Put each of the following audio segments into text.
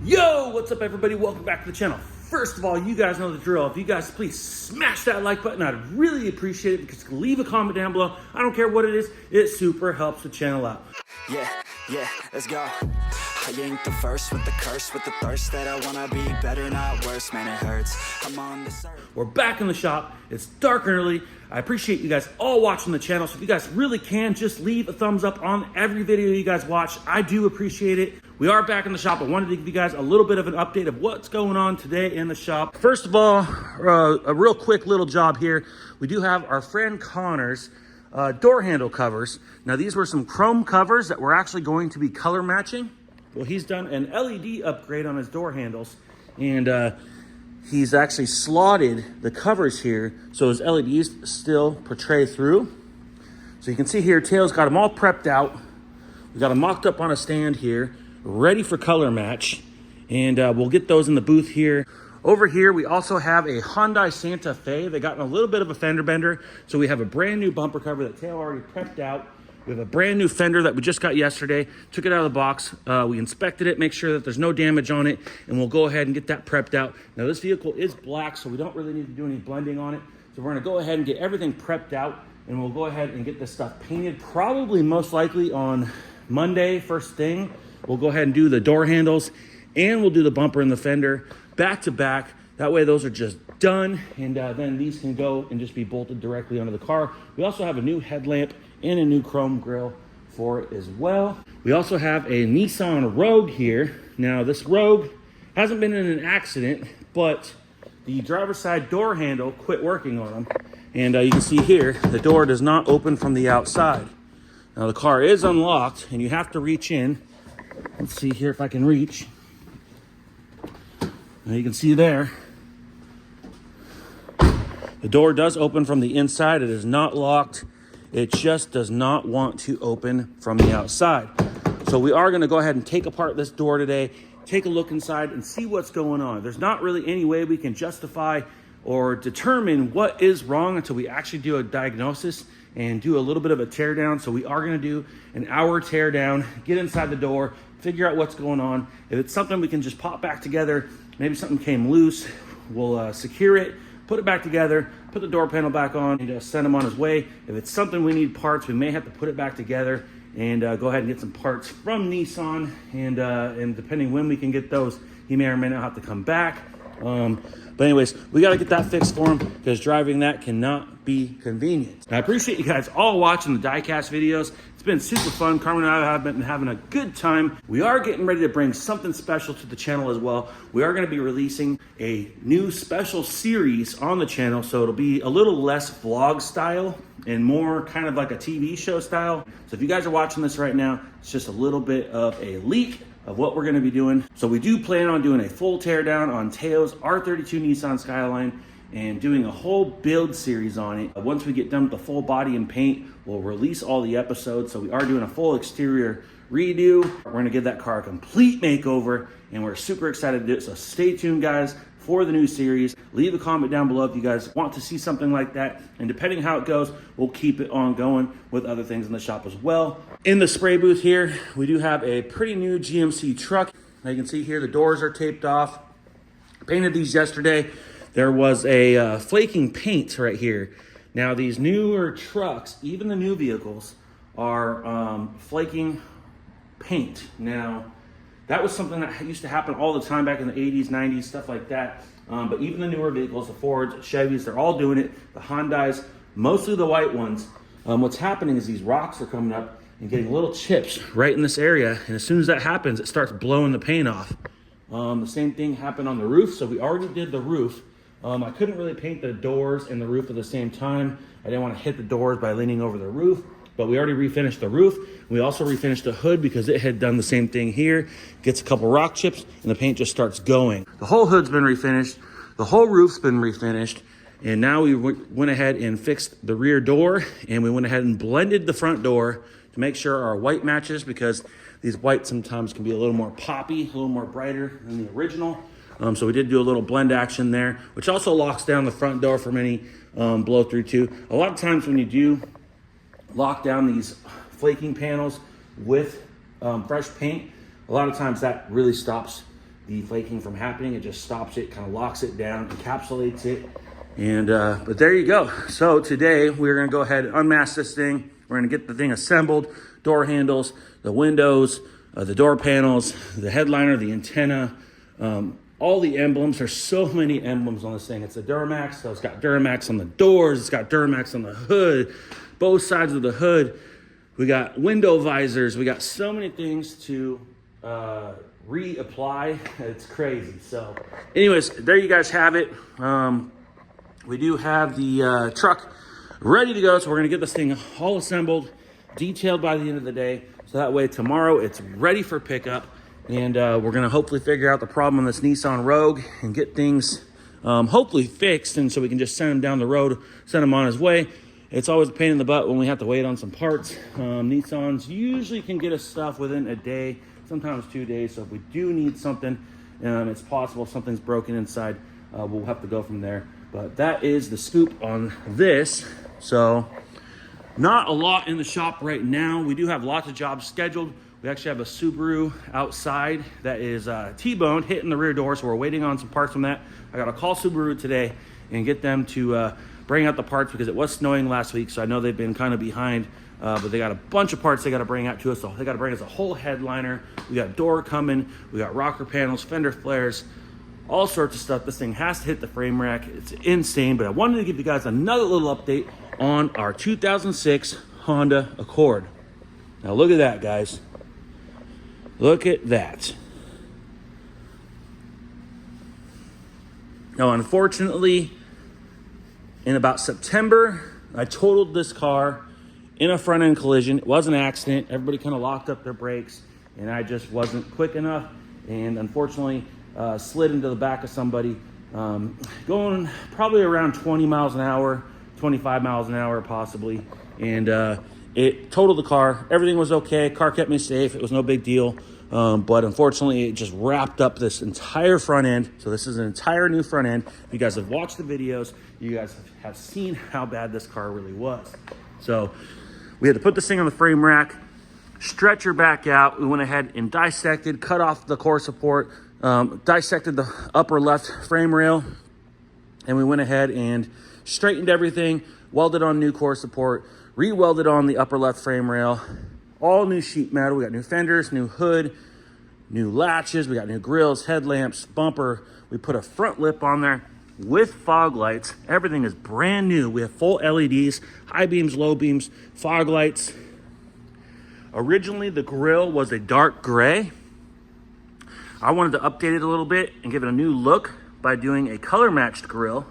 Yo, what's up everybody? Welcome back to the channel. First of all, you guys know the drill. If you guys please smash that like button, I'd really appreciate it, because leave a comment down below. I don't care what it is, it super helps the channel out. Yeah, let's go. I ain't the first with the curse, with the thirst that I wanna be better, not worse, man, it hurts. I'm on this earth. We're back in the shop. It's dark and early. I appreciate you guys all watching the channel. So if you guys really can, just leave a thumbs up on every video you guys watch. I do appreciate it. We are back in the shop. I wanted to give you guys a little bit of an update of what's going on today in the shop. First of all, a real quick little job here. We do have our friend Connor's door handle covers. Now these were some chrome covers that were actually going to be color matching. Well, he's done an LED upgrade on his door handles, and he's actually slotted the covers here so his LEDs still portray through. So you can see here, Tail's got them all prepped out. We got them mocked up on a stand here, ready for color match, and we'll get those in the booth here. Over here, we also have a Hyundai Santa Fe. They got a little bit of a fender bender, so we have a brand new bumper cover that Tail already prepped out. We have a brand new fender that we just got yesterday, took it out of the box. We inspected it, make sure that there's no damage on it, and we'll go ahead and get that prepped out. Now this vehicle is black, so we don't really need to do any blending on it. So we're gonna go ahead and get everything prepped out, and we'll go ahead and get this stuff painted, probably most likely on Monday, first thing. We'll go ahead and do the door handles, and we'll do the bumper and the fender back to back. That way those are just done, and then these can go and just be bolted directly onto the car. We also have a new headlamp and a new chrome grille for it as well. We also have a Nissan Rogue here. Now this Rogue hasn't been in an accident, but the driver's side door handle quit working on them. And you can see here, the door does not open from the outside. Now the car is unlocked and you have to reach in. Let's see here if I can reach. Now you can see there, the door does open from the inside. It is not locked. It just does not want to open from the outside. So we are gonna go ahead and take apart this door today, take a look inside and see what's going on. There's not really any way we can justify or determine what is wrong until we actually do a diagnosis and do a little bit of a tear down. So we are gonna do an hour tear down, get inside the door, figure out what's going on. If it's something we can just pop back together, maybe something came loose, we'll secure it, put it back together, put the door panel back on, and send him on his way. If it's something we need parts, we may have to put it back together and go ahead and get some parts from Nissan. And depending when we can get those, he may or may not have to come back. But anyways, we got to get that fixed for him, because driving that cannot be convenient. I appreciate you guys all watching the Diecast videos. It's been super fun. Karmen and I have been having a good time. We are getting ready to bring something special to the channel as well. We are going to be releasing a new special series on the channel, so it'll be a little less vlog style and more kind of like a TV show style. So if you guys are watching this right now, it's just a little bit of a leak of what we're going to be doing. So we do plan on doing a full teardown on Teo's R32 Nissan Skyline and doing a whole build series on it. Once we get done with the full body and paint, we'll release all the episodes. So we are doing a full exterior redo. We're going to give that car a complete makeover, and we're super excited to do it. So stay tuned, guys, for the new series. Leave a comment down below if you guys want to see something like that, and depending how it goes, we'll keep it on going with other things in the shop as well. In the spray booth here, we do have a pretty new GMC truck. Now you can see here the doors are taped off. Painted these yesterday. There was a flaking paint right here. Now these newer trucks, even the new vehicles, are flaking paint. Now that was something that used to happen all the time back in the 80s, 90s, stuff like that. But even the newer vehicles, the Fords, Chevys, they're all doing it. The Hyundais, mostly the white ones. What's happening is these rocks are coming up and getting little chips right in this area. And as soon as that happens, it starts blowing the paint off. The same thing happened on the roof. So we already did the roof. I couldn't really paint the doors and the roof at the same time. I didn't want to hit the doors by leaning over the roof. But we already refinished the roof. We also refinished the hood because it had done the same thing here. Gets a couple rock chips and the paint just starts going. The whole hood's been refinished. The whole roof's been refinished. And now we went ahead and fixed the rear door, and we went ahead and blended the front door to make sure our white matches, because these whites sometimes can be a little more poppy, a little more brighter than the original. So we did do a little blend action there, which also locks down the front door from any blow through too. A lot of times when you do lock down these flaking panels with fresh paint, a lot of times that really stops the flaking from happening. It just stops it, kind of locks it down, encapsulates it. And but there you go. So today we're gonna go ahead and unmask this thing. We're gonna get the thing assembled, door handles, the windows, the door panels, the headliner, the antenna, all the emblems. There's so many emblems on this thing. It's a Duramax, so it's got Duramax on the doors, it's got Duramax on the hood, both sides of the hood. We got window visors. We got so many things to reapply. It's crazy. So anyways, there you guys have it. We do have the truck ready to go, so we're gonna get this thing all assembled, detailed by the end of the day, so that way tomorrow it's ready for pickup. And we're gonna hopefully figure out the problem on this Nissan Rogue and get things hopefully fixed, and so we can just send him down the road, send him on his way. It's always a pain in the butt when we have to wait on some parts. Nissans usually can get us stuff within a day, sometimes 2 days. So if we do need something, it's possible something's broken inside, we'll have to go from there. But that is the scoop on this. So not a lot in the shop right now. We do have lots of jobs scheduled. We actually have a Subaru outside that is T-boned, hitting the rear door, so we're waiting on some parts from that. I gotta call Subaru today and get them to bring out the parts because it was snowing last week, so I know they've been kind of behind, but they got a bunch of parts they gotta bring out to us. So they gotta bring us a whole headliner. We got door coming, we got rocker panels, fender flares, all sorts of stuff. This thing has to hit the frame rack. It's insane, but I wanted to give you guys another little update on our 2006 Honda Accord. Now look at that, guys. Look at that. Now, unfortunately, in about September, I totaled this car in a front end collision. It was an accident. Everybody kind of locked up their brakes, and I just wasn't quick enough, and unfortunately slid into the back of somebody, going probably around 20 miles an hour, 25 miles an hour possibly, and it totaled the car. Everything was okay. Car kept me safe. It was no big deal, but unfortunately it just wrapped up this entire front end. So this is an entire new front end. If you guys have watched the videos, you guys have seen how bad this car really was. So we had to put this thing on the frame rack, stretch her back out. We went ahead and dissected, cut off the core support, dissected the upper left frame rail, and we went ahead and straightened everything, welded on new core support, re-welded on the upper left frame rail, all new sheet metal. We got new fenders, new hood, new latches, we got new grills, headlamps, bumper. We put a front lip on there with fog lights. Everything is brand new. We have full LEDs, high beams, low beams, fog lights. Originally, the grill was a dark gray. I wanted to update it a little bit and give it a new look by doing a color matched grill.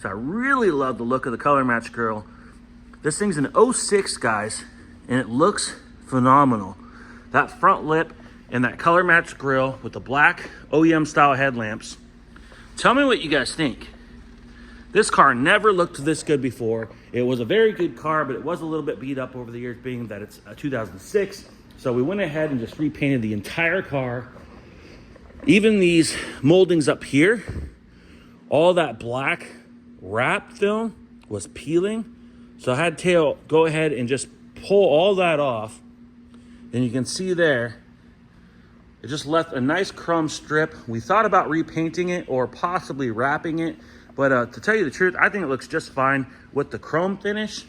So I really love the look of the color matched grill. This thing's an 06, guys, and it looks phenomenal. That front lip and that color matched grill with the black OEM style headlamps. Tell me what you guys think. This car never looked this good before. It was a very good car, but it was a little bit beat up over the years, being that it's a 2006. So we went ahead and just repainted the entire car. Even these moldings up here, all that black wrap film was peeling. So I had to go ahead and just pull all that off. And you can see there, it just left a nice crumb strip. We thought about repainting it or possibly wrapping it, but to tell you the truth, I think it looks just fine with the chrome finish.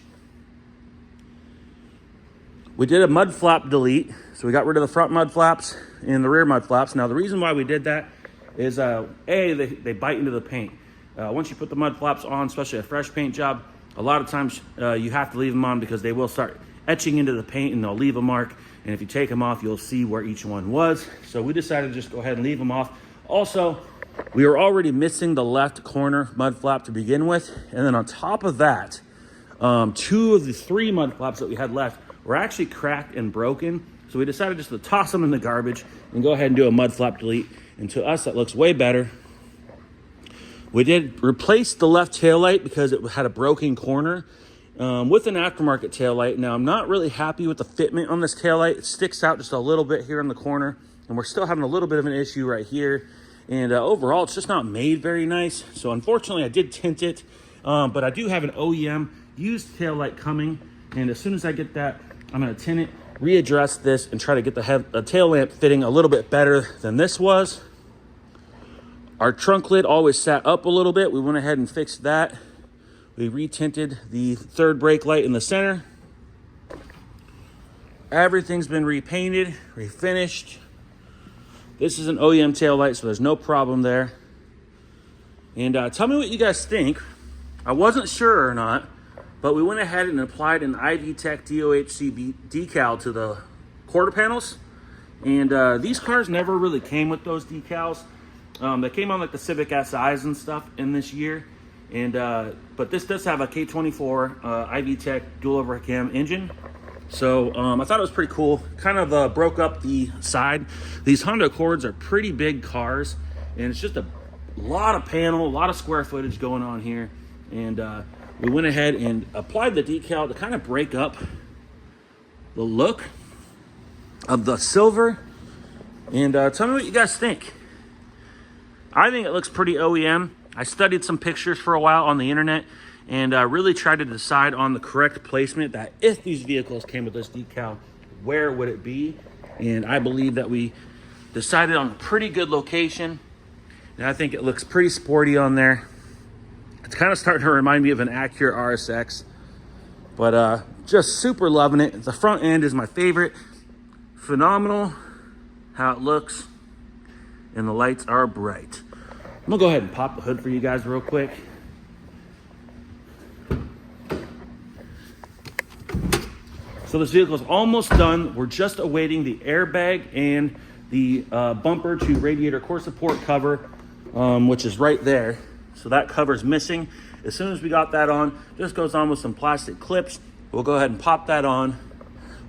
We did a mud flap delete, so we got rid of the front mud flaps and the rear mud flaps. Now the reason why we did that is they bite into the paint. Once you put the mud flaps on, especially a fresh paint job, a lot of times you have to leave them on because they will start etching into the paint and they'll leave a mark. And if you take them off, you'll see where each one was. So we decided to just go ahead and leave them off. Also, we were already missing the left corner mud flap to begin with. And then on top of that, 2 of the 3 mud flaps that we had left were actually cracked and broken. So we decided just to toss them in the garbage and go ahead and do a mud flap delete. And to us, that looks way better. We did replace the left taillight because it had a broken corner with an aftermarket taillight. Now, I'm not really happy with the fitment on this taillight. It sticks out just a little bit here in the corner, and we're still having a little bit of an issue right here. And overall, it's just not made very nice. So unfortunately, I did tint it, but I do have an OEM used taillight coming. And as soon as I get that, I'm gonna tint it, readdress this, and try to get the tail lamp fitting a little bit better than this was. Our trunk lid always sat up a little bit. We went ahead and fixed that. We retinted the third brake light in the center. Everything's been repainted, refinished. This is an OEM tail light, so there's no problem there. And tell me what you guys think. I wasn't sure or not, but we went ahead and applied an iVTEC DOHC decal to the quarter panels. And these cars never really came with those decals. They came on like the Civic SIs and stuff in this year. And but this does have a K24 iVTEC dual overhead cam engine. So I thought it was pretty cool. Kind of broke up the side. These Honda Accords are pretty big cars, and it's just a lot of panel, a lot of square footage going on here. And we went ahead and applied the decal to kind of break up the look of the silver. And tell me what you guys think. I think it looks pretty OEM. I studied some pictures for a while on the internet and really tried to decide on the correct placement, that if these vehicles came with this decal, where would it be? And I believe that we decided on a pretty good location. And I think it looks pretty sporty on there. It's kind of starting to remind me of an Acura RSX, but just super loving it. The front end is my favorite. Phenomenal how it looks, and the lights are bright. I'm gonna go ahead and pop the hood for you guys real quick. So this vehicle is almost done. We're just awaiting the airbag and the bumper to radiator core support cover, which is right there. So that cover's missing. As soon as we got that on, just goes on with some plastic clips. We'll go ahead and pop that on.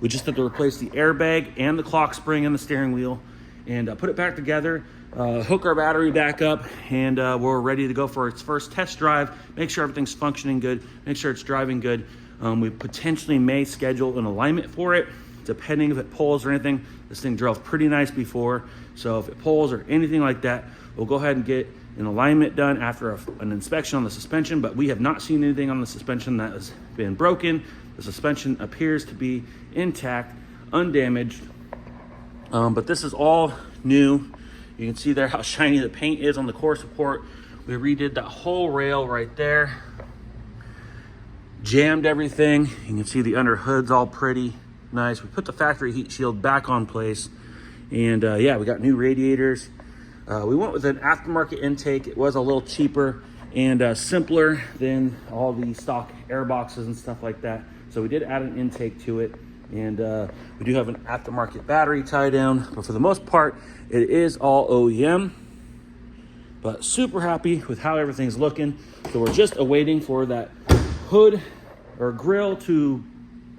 We just have to replace the airbag and the clock spring and the steering wheel, and put it back together, hook our battery back up, and we're ready to go for its first test drive. Make sure everything's functioning good, make sure it's driving good. We potentially may schedule an alignment for it, depending if it pulls or anything. This thing drove pretty nice before, so if it pulls or anything like that, we'll go ahead and get an alignment done after an inspection on the suspension. But we have not seen anything on the suspension that has been broken. The suspension appears to be intact, undamaged. But this is all new. You can see there how shiny the paint is on the core support. We redid that whole rail right there. Jammed everything. You can see the under hood's all pretty nice. We put the factory heat shield back on place. And yeah, we got new radiators. We went with an aftermarket intake. It was a little cheaper and simpler than all the stock air boxes and stuff like that. So we did add an intake to it. And we do have an aftermarket battery tie down, but for the most part, it is all OEM. But super happy with how everything's looking. So we're just awaiting for that hood or grille to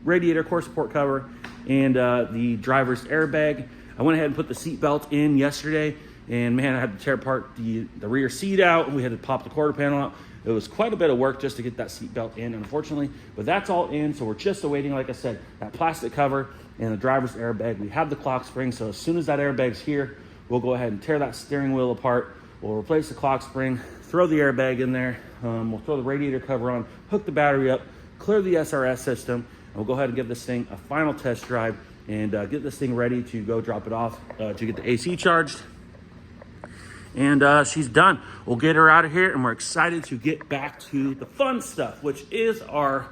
radiator core support cover and the driver's airbag. I went ahead and put the seat belt in yesterday, and man, I had to tear apart the rear seat out. We had to pop the quarter panel out. It was quite a bit of work just to get that seat belt in, unfortunately, but that's all in. So we're just awaiting, like I said, that plastic cover and the driver's airbag. We have the clock spring, so as soon as that airbag's here, we'll go ahead and tear that steering wheel apart. We'll replace the clock spring, throw the airbag in there. We'll throw the radiator cover on, hook the battery up, clear the SRS system, and we'll go ahead and give this thing a final test drive and get this thing ready to go drop it off to get the AC charged. And she's done. We'll get her out of here, and we're excited to get back to the fun stuff, which is our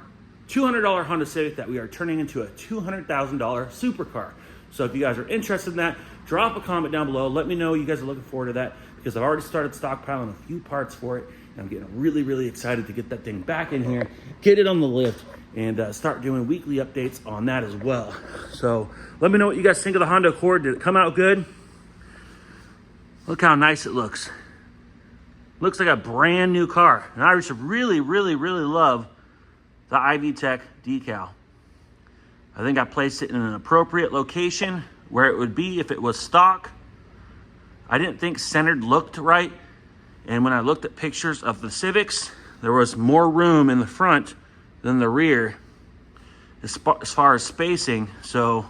$200 Honda Civic that we are turning into a $200,000 supercar. So if you guys are interested in that, drop a comment down below. Let me know you guys are looking forward to that, because I've already started stockpiling a few parts for it, and I'm getting really, really excited to get that thing back in here, get it on the lift, and start doing weekly updates on that as well. So let me know what you guys think of the Honda Accord. Did it come out good? Look how nice it looks. Looks like a brand new car. And I just really, really, really love the iVTEC decal. I think I placed it in an appropriate location where it would be if it was stock. I didn't think centered looked right. And when I looked at pictures of the Civics, there was more room in the front than the rear as far as spacing. So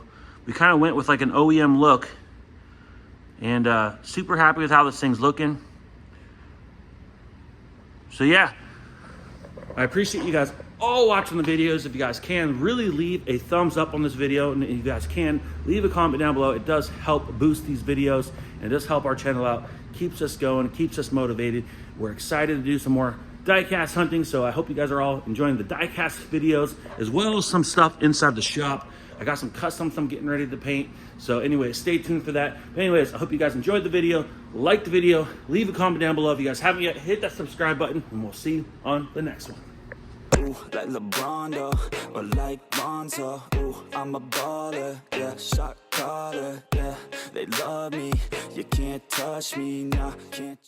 we kind of went with like an OEM look. And super happy with how this thing's looking. So yeah, I appreciate you guys all watching the videos. If you guys can, really leave a thumbs up on this video, and if you guys can, leave a comment down below. It does help boost these videos, and it does help our channel out, keeps us going, keeps us motivated. We're excited to do some more diecast hunting, so I hope you guys are all enjoying the diecast videos, as well as some stuff inside the shop. I got some customs I'm getting ready to paint. So anyway, stay tuned for that. But anyways, I hope you guys enjoyed the video. Like the video, leave a comment down below if you guys haven't yet. Hit that subscribe button, and we'll see you on the next one. Ooh, like LeBron, though, or like Lonzo. Ooh, I'm a baller, yeah, shot caller, yeah. They love me, you can't touch me, nah, can't.